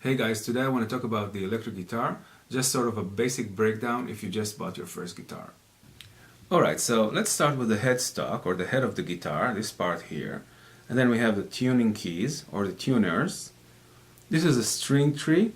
Hey guys, today I want to talk about the electric guitar, just sort of a basic breakdown if you just bought your first guitar. Alright, so let's start with the headstock or the head of the guitar, this part here. And then we have the tuning keys or the tuners. This is a string tree.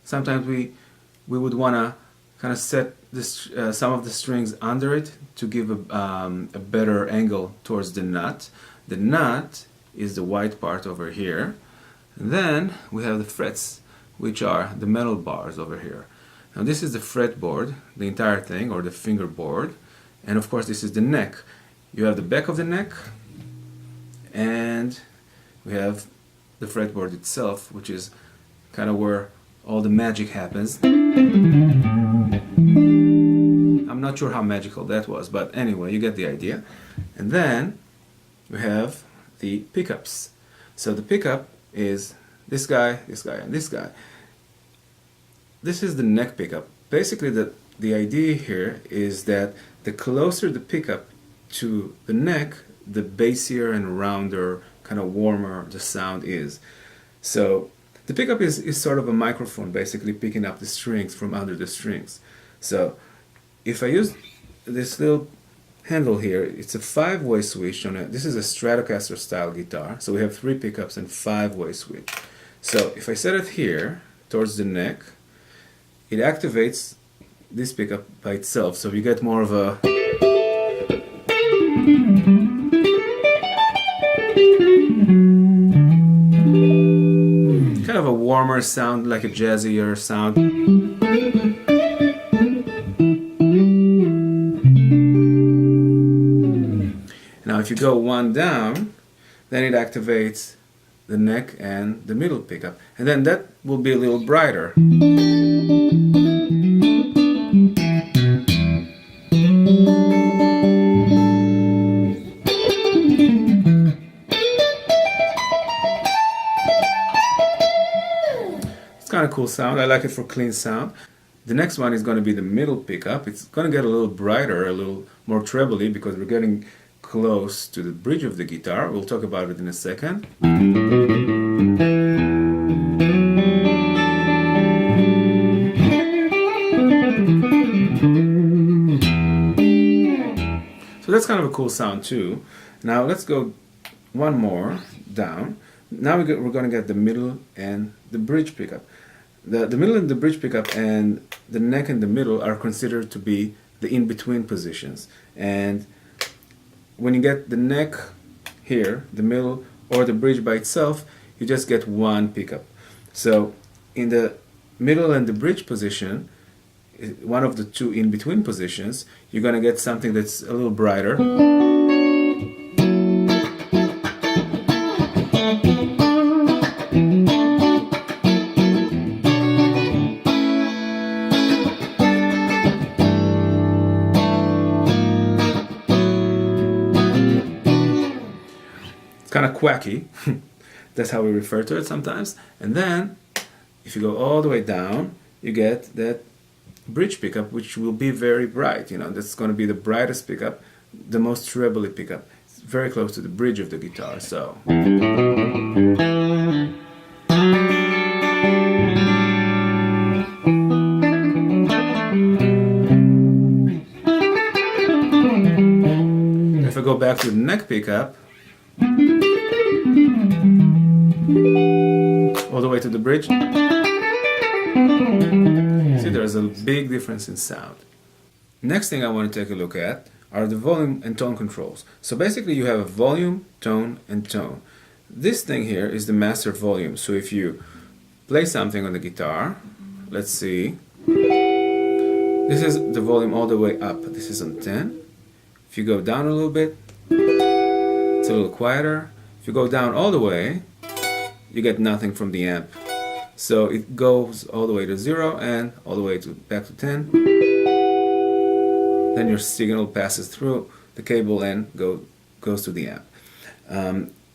Sometimes we would want to kind of set this, some of the strings under it to give a better angle towards the nut. The nut is the white part over here. And then we have the frets, which are the metal bars over here. Now this is the fretboard, the entire thing, or the fingerboard. And of course this is the neck. You have the back of the neck, and we have the fretboard itself, which is kind of where all the magic happens. I'm not sure how magical that was, but anyway, you get the idea. And then we have the pickups. So the pickup is this guy, and this guy. This is the neck pickup. Basically the idea here is that the closer the pickup to the neck, the bassier and rounder, kind of warmer the sound is. So the pickup is sort of a microphone, basically picking up the strings from under the strings. So if I use this little handle here, it's a 5-way switch on it. This is a Stratocaster style guitar, so we have 3 pickups and 5-way switch. So if I set it here towards the neck, it activates this pickup by itself, so you get more of a kind of a warmer sound, like a jazzier sound. Now if you go one down, then it activates the neck and the middle pickup, and then that will be a little brighter. It's kind of cool sound. I like it for clean sound. The next one is going to be the middle pickup. It's going to get a little brighter, a little more trebly, because we're getting close to the bridge of the guitar. We'll talk about it in a second. So that's kind of a cool sound too. Now let's go one more down. Now we're going to get the middle and the bridge pickup. The middle and the bridge pickup and the neck and the middle are considered to be the in-between positions. And when you get the neck here, the middle, or the bridge by itself, you just get one pickup. So in the middle and the bridge position, one of the two in-between positions, you're going to get something that's a little brighter. It's kind of quacky. That's how we refer to it sometimes. And then, if you go all the way down, you get that bridge pickup, which will be very bright. You know, that's going to be the brightest pickup, the most trebly pickup. It's very close to the bridge of the guitar. So if I go back to the neck pickup, all the way to the bridge, see, there's a big difference in sound. Next thing I want to take a look at are the volume and tone controls. So basically you have a volume, tone, and tone. This thing here is the master volume. So if you play something on the guitar, let's see, this is the volume all the way up. This is on 10. If you go down a little bit, it's a little quieter. If you go down all the way, you get nothing from the amp. So it goes all the way to 0 and all the way to back to 10. Then your signal passes through the cable and goes to the amp.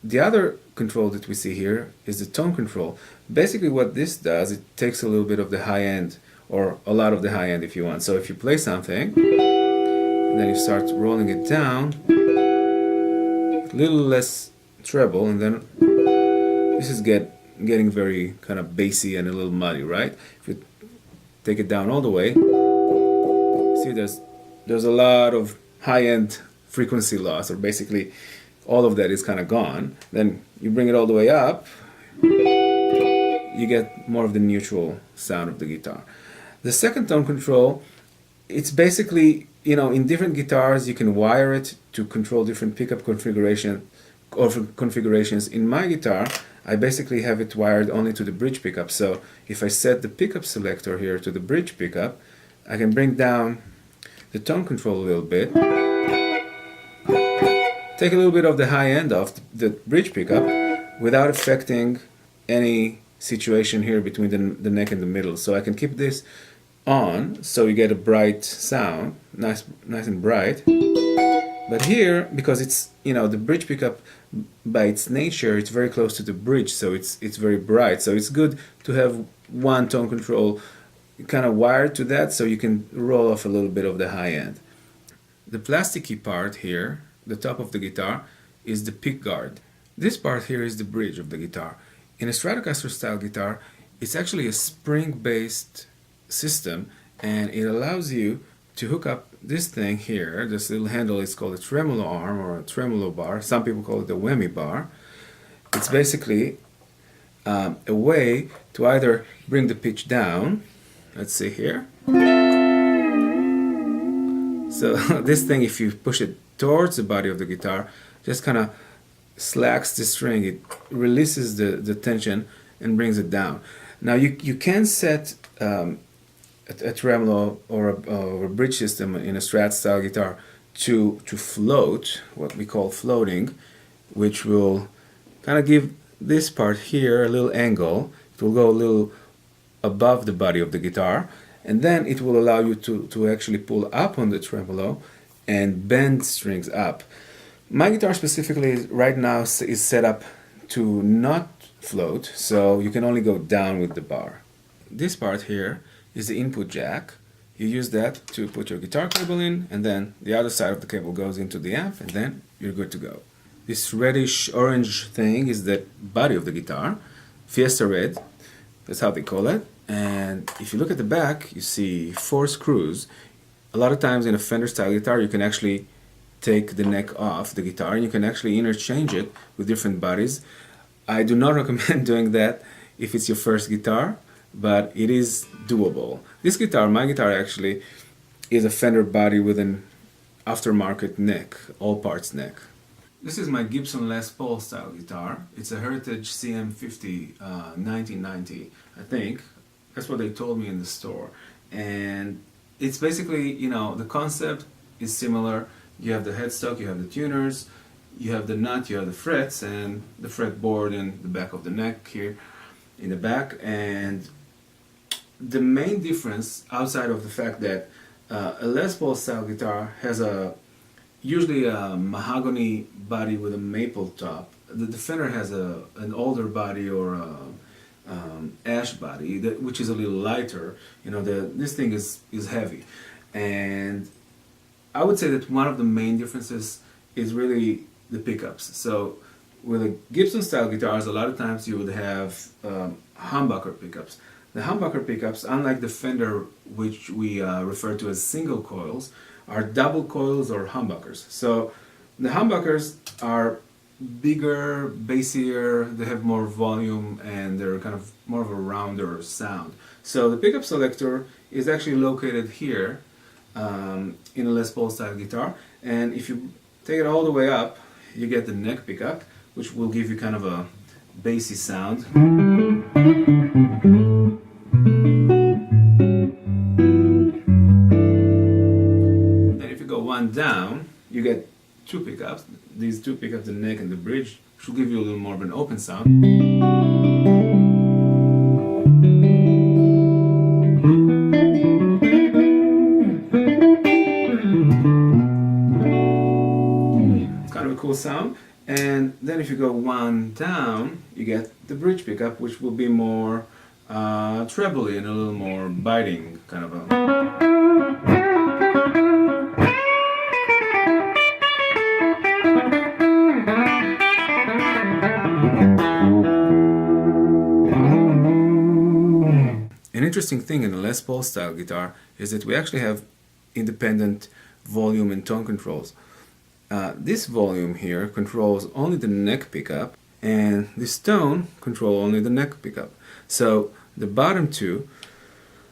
The other control that we see here is the tone control. Basically what this does, it takes a little bit of the high end, or a lot of the high end if you want. So if you play something, and then you start rolling it down, a little less treble, and then this is get getting very kind of bassy and a little muddy, right? If you take it down all the way, see there's a lot of high-end frequency loss, or basically all of that is kind of gone. Then you bring it all the way up, you get more of the neutral sound of the guitar. The second tone control, it's basically, you know, in different guitars you can wire it to control different pickup configuration or configurations. In my guitar, I basically have it wired only to the bridge pickup. So if I set the pickup selector here to the bridge pickup, I can bring down the tone control a little bit, take a little bit of the high end off the bridge pickup without affecting any situation here between the neck and the middle. So I can keep this on, so you get a bright sound, nice and bright. But here, because it's, you know, the bridge pickup by its nature, it's very close to the bridge, so it's very bright. So it's good to have one tone control kind of wired to that, so you can roll off a little bit of the high end. The plasticky part here, the top of the guitar, is the pick guard. This part here is the bridge of the guitar. In a Stratocaster style guitar, it's actually a spring-based system, and it allows you to hook up this thing here. This little handle is called a tremolo arm or a tremolo bar. Some people call it the whammy bar. It's basically a way to either bring the pitch down. Let's see here. So this thing, if you push it towards the body of the guitar, just kind of slacks the string. It releases the tension and brings it down. Now you can set a tremolo or a bridge system in a Strat style guitar to float, what we call floating, which will kind of give this part here a little angle. It will go a little above the body of the guitar, and then it will allow you to actually pull up on the tremolo and bend strings up. My guitar specifically right now is set up to not float, so you can only go down with the bar. This part here is the input jack. You use that to put your guitar cable in, and then the other side of the cable goes into the amp, and then you're good to go. This reddish orange thing is the body of the guitar, Fiesta Red, that's how they call it. And if you look at the back, you see 4 screws. A lot of times in a Fender style guitar, you can actually take the neck off the guitar, and you can actually interchange it with different bodies. I do not recommend doing that if it's your first guitar, but it is doable. This guitar, my guitar actually, is a Fender body with an aftermarket neck, all parts neck. This is my Gibson Les Paul style guitar. It's a Heritage CM50 1990, I think. That's what they told me in the store. And it's basically, you know, the concept is similar. You have the headstock, you have the tuners, you have the nut, you have the frets, and the fretboard in the back of the neck here in the back. And the main difference, outside of the fact that a Les Paul style guitar has usually a mahogany body with a maple top. The Fender has an older body or a ash body, which is a little lighter. You know, this thing is heavy, and I would say that one of the main differences is really the pickups. So with the Gibson style guitars, a lot of times you would have humbucker pickups. The humbucker pickups, unlike the Fender, which we refer to as single coils, are double coils or humbuckers. So the humbuckers are bigger, bassier, they have more volume, and they're kind of more of a rounder sound. So the pickup selector is actually located here in a Les Paul style guitar, and if you take it all the way up, you get the neck pickup, which will give you kind of a bassy sound. Then if you go one down, you get 2 pickups. These 2 pickups, the neck and the bridge, which will give you a little more of an open sound. It's kind of a cool sound. And then if you go one down, you get the bridge pickup, which will be more trebly and a little more biting, kind of a... interesting thing in a Les Paul style guitar is that we actually have independent volume and tone controls. This volume here controls only the neck pickup, and this tone control only the neck pickup. So the bottom two,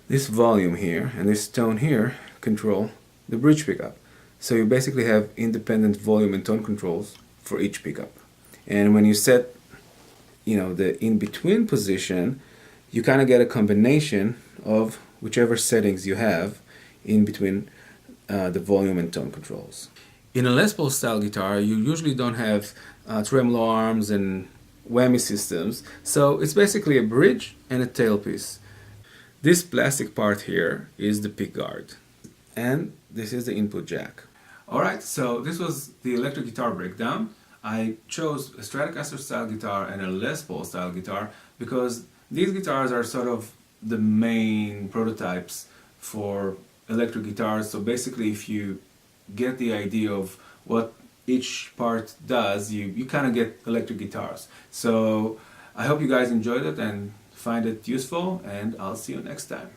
this volume here and this tone here, control the bridge pickup. So you basically have independent volume and tone controls for each pickup. And when you set, the in-between position, you kind of get a combination of whichever settings you have in between the volume and tone controls. In a Les Paul style guitar, you usually don't have tremolo arms and whammy systems, so it's basically a bridge and a tailpiece. This plastic part here is the pick guard, and this is the input jack. Alright, so this was the electric guitar breakdown. I chose a Stratocaster style guitar and a Les Paul style guitar because these guitars are sort of the main prototypes for electric guitars. So basically, if you get the idea of what each part does, you kind of get electric guitars. So I hope you guys enjoyed it and find it useful, and I'll see you next time.